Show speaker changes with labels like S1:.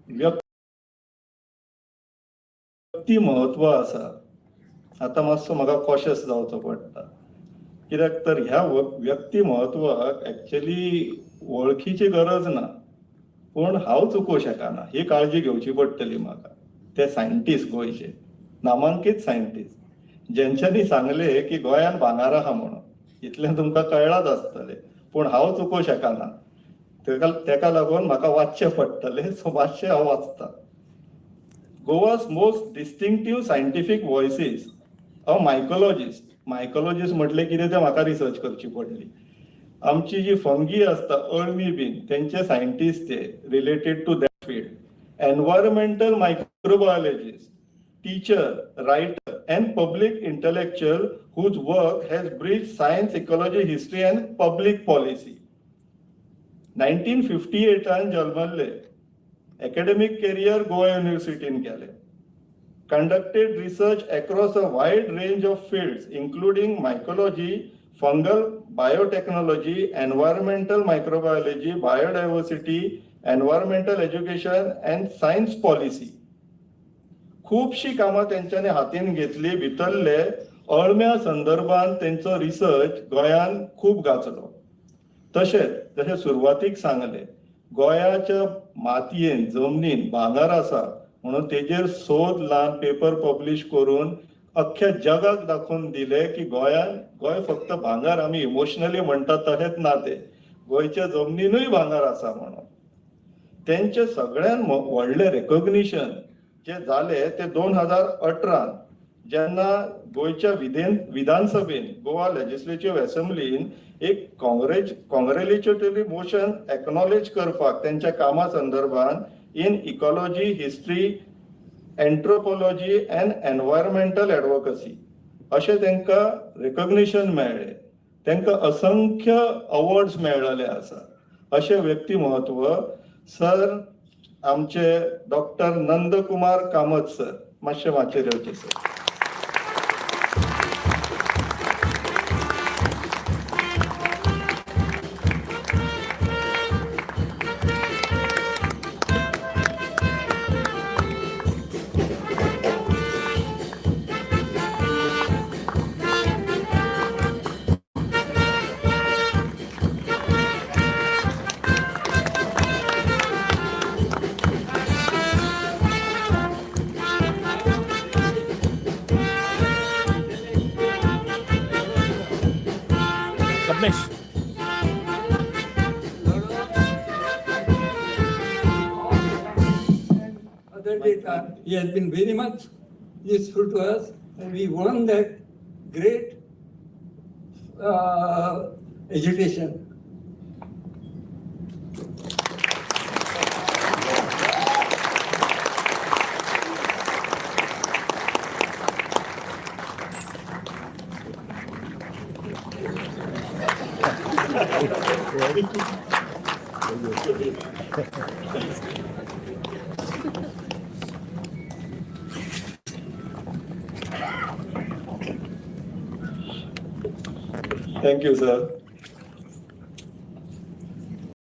S1: व्यक्ती महत्व आसा. आता मातसो म्हाका कॉशियस जावचो पडटा, कित्याक तर ह्या व्यक्ती महत्वाक एक्चुअली वळखीची गरज ना, पूण हांव चुकोवं शकना ही काळजी घेवची पडटली म्हाका. ते सायंटिस्ट गोंयचे नामांकीत सायंटिस्ट जेंच्यांनी सांगले की गोंयान भांगार आहा म्हणून, इतलें तुमकां कळलाच आसतलें, पूण हांव चुकोवं शकना. तेका लागून म्हाका वाचचें पडटलें, सो मातशें हांव वाचतां. गोवा's most distinctive scientific voices a mycologist. मायकोलॉजिस्ट म्हटले कितें ते म्हाका रिसर्च करची पडली. आमची जी फंगी असता अळमी बीन तेंचे सायंटिस्ट ते related to that field. Environmental microbiologist, teacher, writer and public intellectual whose work has bridged science, ecology, history and public policy. 1958 जल्मल्ले. Academic career Goa University केले. Conducted research across a wide range of fields including mycology, fungal biotechnology, environmental microbiology, biodiversity, environmental education and science policy. खूपशी कामां तेंच्यांनी हातीन घेतली. भितरले अळम्या संदर्भात तेंचो research गोंयान खूप गाजलो. तशेंच जशें सुरवातीक सांगले, गोंयाच्या मातयेन जमनीन भांगार आसा म्हणून तेजेर सोद लावन पेपर पब्लिश करून अख्ख्या जगाक दाखोवन दिले की गोंय फक्त भांगार आमी इमोशनली म्हणटात तशेंच ना, ते गोंयच्या जमनीनूय भांगार आसा म्हणून. तेंचे सगळ्यान व्हडले रेकॉग्निशन जे जाले ते 2018 जेन्ना गोंयच्या विधानसभेन गोवा लेजिस्लेटिव्ह असेंब्लीन एक कॉंग्रॅच्युलेटरी मोशन एक्नॉलेज करपाक तेंच्या कामा संदर्भात in ecology, history, anthropology and environmental advocacy अशें तेंकां रेकॉग्निशन मेळ्ळें. तेंकां असंख्य अवॉर्ड्स मेळ्ळले आसा. अशें व्यक्तिमत्व सर आमचे डॉक्टर नंदकुमार कामत सर, मातशें माचयेर येवचें sir.
S2: Other data, he has been very much useful to us, and we won that great agitation.
S1: Thank you, sir.